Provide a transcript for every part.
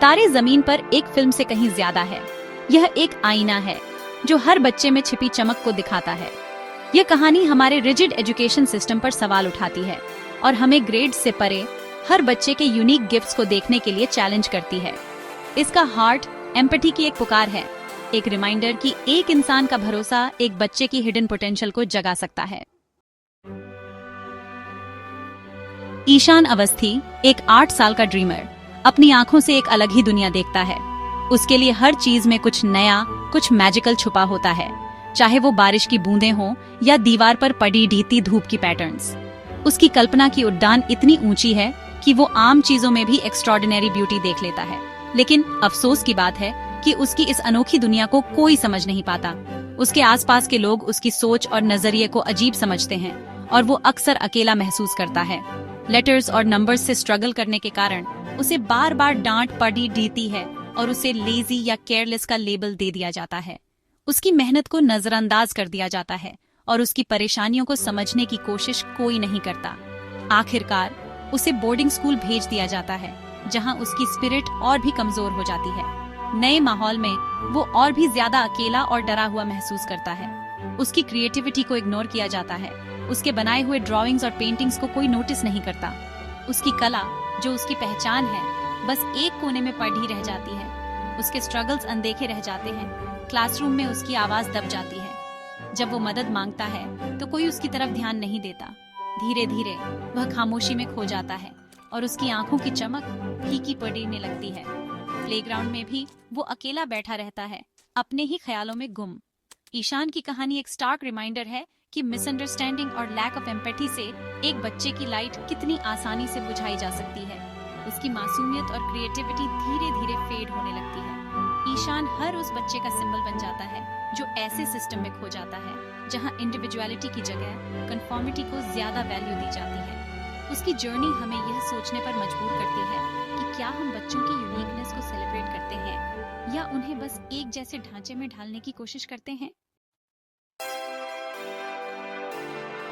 तारे जमीन पर एक फिल्म से कहीं ज्यादा है। यह एक आईना है जो हर बच्चे में छिपी चमक को दिखाता है। यह कहानी हमारे रिजिड एजुकेशन सिस्टम पर सवाल उठाती है और हमें ग्रेड्स से परे हर बच्चे के यूनिक गिफ्ट्स को देखने के लिए चैलेंज करती है। इसका हार्ट एम्पैथी की एक पुकार है, एक रिमाइंडर कि एक इंसान का भरोसा एक बच्चे की हिडन पोटेंशियल को जगा सकता है। ईशान अवस्थी, एक 8 साल का ड्रीमर, अपनी आंखों से एक अलग ही दुनिया देखता है। उसके लिए हर चीज में कुछ नया, कुछ मैजिकल छुपा होता है, चाहे वो बारिश की बूंदें हों या दीवार पर पड़ी ढीती धूप की पैटर्न्स। उसकी कल्पना की उड़ान इतनी ऊंची है कि वो आम चीजों में भी एक्स्ट्रॉर्डिनरी ब्यूटी देख लेता है। लेकिन अफसोस की बात है कि उसकी इस अनोखी दुनिया को कोई समझ नहीं पाता। उसके आसपास के लोग उसकी सोच और नजरिए को अजीब समझते हैं और वो अक्सर अकेला महसूस करता है। लेटर्स और नंबर्स से स्ट्रगल करने के कारण उसे बार बार डांट पड़ी देती है और उसे लेजी या केयरलेस का लेबल दे दिया जाता है। उसकी मेहनत को नजरअंदाज कर दिया जाता है और उसकी परेशानियों को समझने की कोशिश कोई नहीं करता। आखिरकार उसे बोर्डिंग स्कूल भेज दिया जाता है, जहां उसकी स्पिरिट और भी कमजोर हो जाती है। नए माहौल में वो और भी ज्यादा अकेला और डरा हुआ महसूस करता है। उसकी क्रिएटिविटी को इग्नोर किया जाता है। उसके बनाए हुए ड्राइंग्स और पेंटिंग्स को कोई नोटिस नहीं करता। उसकी कला, जो उसकी पहचान है, बस एक कोने में पड़ी रह जाती है। उसके स्ट्रगल्स अनदेखे रह जाते हैं। क्लासरूम में उसकी आवाज दब जाती है। जब वो मदद मांगता है तो कोई उसकी तरफ ध्यान नहीं देता। धीरे धीरे वह खामोशी में खो जाता है और उसकी आंखों की चमक फीकी पड़ने लगती है। प्लेग्राउंड में भी वो अकेला बैठा रहता है, अपने ही ख्यालों में गुम। ईशान की कहानी एक स्टार्क रिमाइंडर है कि मिसअंडरस्टैंडिंग और लैक ऑफ एम्पैथी से एक बच्चे की लाइट कितनी आसानी से बुझाई जा सकती है। उसकी मासूमियत और क्रिएटिविटी धीरे धीरे फेड होने लगती है। ईशान हर उस बच्चे का सिंबल बन जाता है जो ऐसे सिस्टम में खो जाता है जहां इंडिविजुअलिटी की जगह कंफॉर्मिटी को ज्यादा वैल्यू दी जाती है। उसकी जर्नी हमें यह सोचने पर मजबूर करती है कि क्या हम बच्चों की यूनिकनेस को सेलिब्रेट करते हैं या उन्हें बस एक जैसे ढांचे में ढालने की कोशिश करते हैं।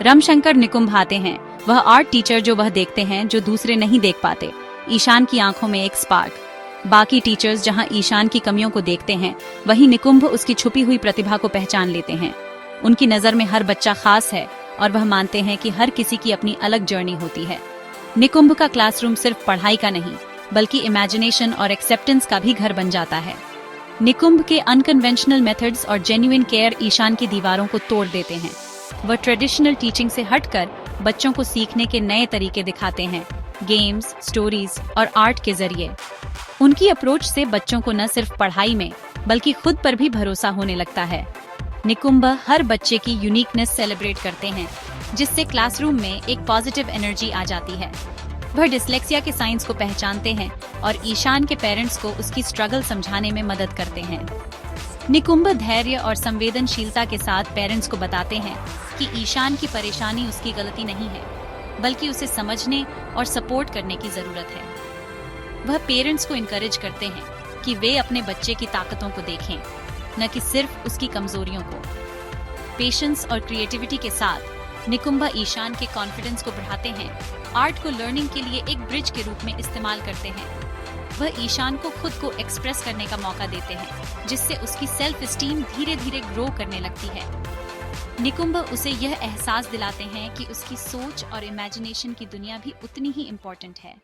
रमशंकर निकुंभ आते हैं, वह आर्ट टीचर जो वह देखते हैं जो दूसरे नहीं देख पाते। ईशान की आंखों में एक स्पार्क। बाकी टीचर्स जहां ईशान की कमियों को देखते हैं, वहीं निकुंभ उसकी छुपी हुई प्रतिभा को पहचान लेते हैं। उनकी नजर में हर बच्चा खास है और वह मानते हैं कि हर किसी की अपनी अलग जर्नी होती है। निकुंभ का क्लासरूम सिर्फ पढ़ाई का नहीं, बल्कि इमेजिनेशन और एक्सेप्टेंस का भी घर बन जाता है। निकुंभ के अनकन्वेंशनल मेथड्स और जेन्युइन केयर ईशान की दीवारों को तोड़ देते हैं। वह ट्रेडिशनल टीचिंग से हटकर बच्चों को सीखने के नए तरीके दिखाते हैं, गेम्स, स्टोरीज और आर्ट के जरिए। उनकी अप्रोच से बच्चों को न सिर्फ पढ़ाई में बल्कि खुद पर भी भरोसा होने लगता है। निकुंभ हर बच्चे की यूनिकनेस सेलिब्रेट करते हैं, जिससे क्लासरूम में एक पॉजिटिव एनर्जी आ जाती है। वह डिसलेक्सिया के साइंस को पहचानते हैं और ईशान के पेरेंट्स को उसकी स्ट्रगल समझाने में मदद करते हैं। निकुंभ धैर्य और संवेदनशीलता के साथ पेरेंट्स को बताते हैं कि ईशान की परेशानी उसकी गलती नहीं है, बल्कि उसे समझने और सपोर्ट करने की जरूरत है। वह पेरेंट्स को इनकरेज करते हैं कि वे अपने बच्चे की ताकतों को देखें, न कि सिर्फ उसकी कमजोरियों को। पेशेंस और क्रिएटिविटी के साथ निकुंभ ईशान के कॉन्फिडेंस को बढ़ाते हैं। आर्ट को लर्निंग के लिए एक ब्रिज के रूप में इस्तेमाल करते हैं। वह ईशान को खुद को एक्सप्रेस करने का मौका देते हैं, जिससे उसकी सेल्फ एस्टीम धीरे धीरे ग्रो करने लगती है। निकुंभ उसे यह एहसास दिलाते हैं कि उसकी सोच और इमेजिनेशन की दुनिया भी उतनी ही इम्पोर्टेंट है।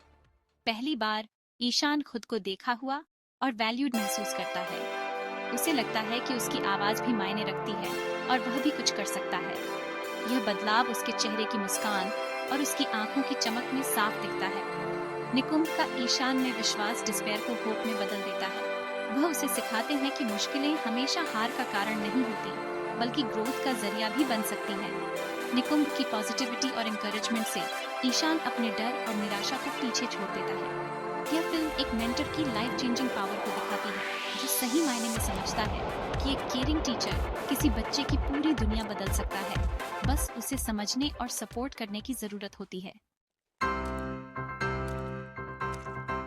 पहली बार ईशान खुद को देखा हुआ और वैल्यूड महसूस करता है। उसे लगता है कि उसकी आवाज भी मायने रखती है और वह भी कुछ कर सकता है। यह बदलाव उसके चेहरे की मुस्कान और उसकी आंखों की चमक में साफ दिखता है। निकुंभ का ईशान में विश्वास डिस्पेयर को होप में बदल देता है। वह उसे सिखाते हैं कि मुश्किलें हमेशा हार का कारण नहीं होती, बल्कि ग्रोथ का जरिया भी बन सकती हैं। निकुंभ की पॉजिटिविटी और एनकरेजमेंट से ईशान अपने डर और निराशा को पीछे छोड़ देता है। यह फिल्म एक मेंटर की लाइफ चेंजिंग पावर को दिखाती है, जो सही मायने में समझता है कि एक केयरिंग टीचर किसी बच्चे की पूरी दुनिया बदल सकता है। बस उसे समझने और सपोर्ट करने की जरूरत होती है।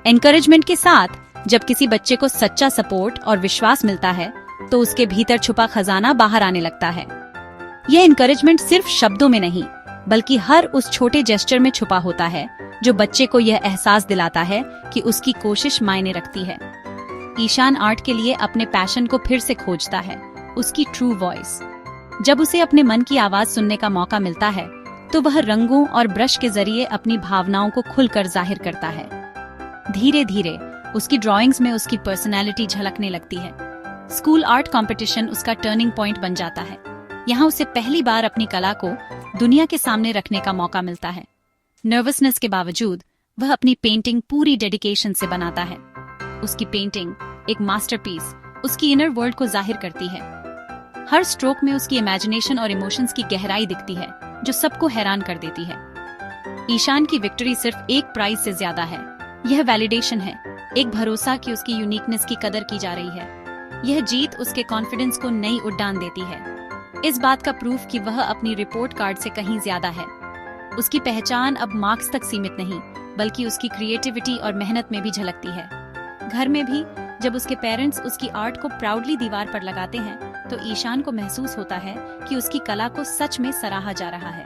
एनकरेजमेंट के साथ जब किसी बच्चे को सच्चा सपोर्ट और विश्वास मिलता है, तो उसके भीतर छुपा खजाना बाहर आने लगता है। यह एनकरेजमेंट सिर्फ शब्दों में नहीं, बल्कि हर उस छोटे जेस्चर में छुपा होता है जो बच्चे को यह एहसास दिलाता है कि उसकी कोशिश मायने रखती है। ईशान आर्ट के लिए अपने पैशन को फिर से खोजता है, उसकी ट्रू वॉइस। जब उसे अपने मन की आवाज सुनने का मौका मिलता है तो वह रंगों और ब्रश के जरिए अपनी भावनाओं को खुलकर जाहिर करता है। धीरे धीरे उसकी ड्राइंग्स में उसकी पर्सनैलिटी झलकने लगती है। स्कूल आर्ट कंपटीशन उसका टर्निंग पॉइंट बन जाता है। यहाँ उसे पहली बार अपनी कला को दुनिया के सामने रखने का मौका मिलता है। नर्वसनेस के बावजूद वह अपनी पेंटिंग पूरी डेडिकेशन से बनाता है। उसकी पेंटिंग एक मास्टरपीस उसकी इनर वर्ल्ड को जाहिर करती है। हर स्ट्रोक में उसकी इमेजिनेशन और इमोशंस की गहराई दिखती है जो सबको हैरान कर देती है। ईशान की विक्ट्री सिर्फ एक प्राइज से ज्यादा है। यह वैलिडेशन है, एक भरोसा कि उसकी यूनिकनेस की कदर की जा रही है। यह जीत उसके कॉन्फिडेंस को नई उड़ान देती है। इस बात का प्रूफ कि वह अपनी रिपोर्ट कार्ड से कहीं ज्यादा है। उसकी पहचान अब मार्क्स तक सीमित नहीं, बल्कि उसकी क्रिएटिविटी और मेहनत में भी झलकती है। घर में भी जब उसके पेरेंट्स उसकी आर्ट को प्राउडली दीवार पर लगाते हैं तो ईशान को महसूस होता है कि उसकी कला को सच में सराहा जा रहा है।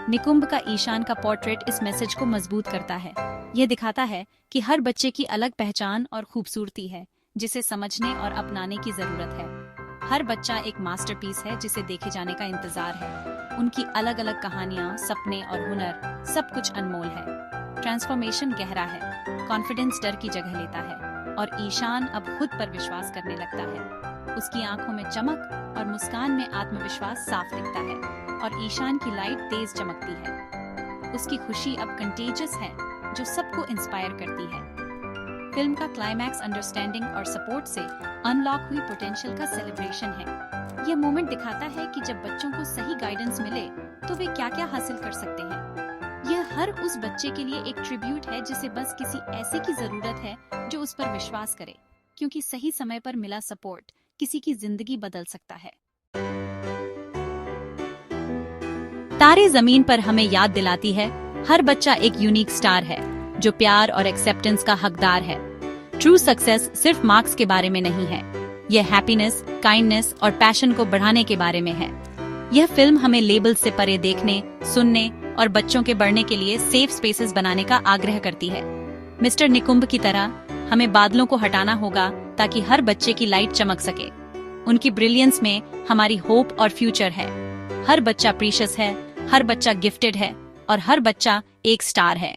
निकुंभ का ईशान का पोर्ट्रेट इस मैसेज को मजबूत करता है। यह दिखाता है कि हर बच्चे की अलग पहचान और खूबसूरती है जिसे समझने और अपनाने की जरूरत है। हर बच्चा एक मास्टरपीस है जिसे देखे जाने का इंतजार है। उनकी अलग अलग कहानियां, सपने और हुनर सब कुछ अनमोल है। ट्रांसफॉर्मेशन गहरा है, कॉन्फिडेंस डर की जगह लेता है और ईशान अब खुद पर विश्वास करने लगता है। उसकी आंखों में चमक और मुस्कान में आत्मविश्वास साफ दिखता है और ईशान की लाइट तेज चमकती है। उसकी खुशी अब कंटेजियस है जो सबको इंस्पायर करती है। फिल्म का क्लाइमैक्स अंडरस्टैंडिंग और सपोर्ट से अनलॉक हुई पोटेंशियल का सेलिब्रेशन है। यह मोमेंट दिखाता है कि जब बच्चों को सही गाइडेंस मिले तो वे क्या क्या हासिल कर सकते हैं। यह हर उस बच्चे के लिए एक ट्रिब्यूट है जिसे बस किसी ऐसे की जरूरत है जो उस पर विश्वास करे, क्योंकि सही समय पर मिला सपोर्ट किसी की जिंदगी बदल सकता है। तारे जमीन पर हमें याद दिलाती है हर बच्चा एक यूनिक स्टार है जो प्यार और एक्सेप्टेंस का हकदार है। ट्रू सक्सेस सिर्फ मार्क्स के बारे में नहीं है, यह हैप्पीनेस, काइंडनेस और पैशन को बढ़ाने के बारे में है। यह फिल्म हमें लेबल से परे देखने, सुनने और बच्चों के बढ़ने के लिए सेफ स्पेसेस बनाने का आग्रह करती है। मिस्टर निकुंभ की तरह हमें बादलों को हटाना होगा ताकि हर बच्चे की लाइट चमक सके। उनकी ब्रिलियंस में हमारी होप और फ्यूचर है। हर बच्चा प्रीशियस है, हर बच्चा गिफ्टेड है और हर बच्चा एक स्टार है।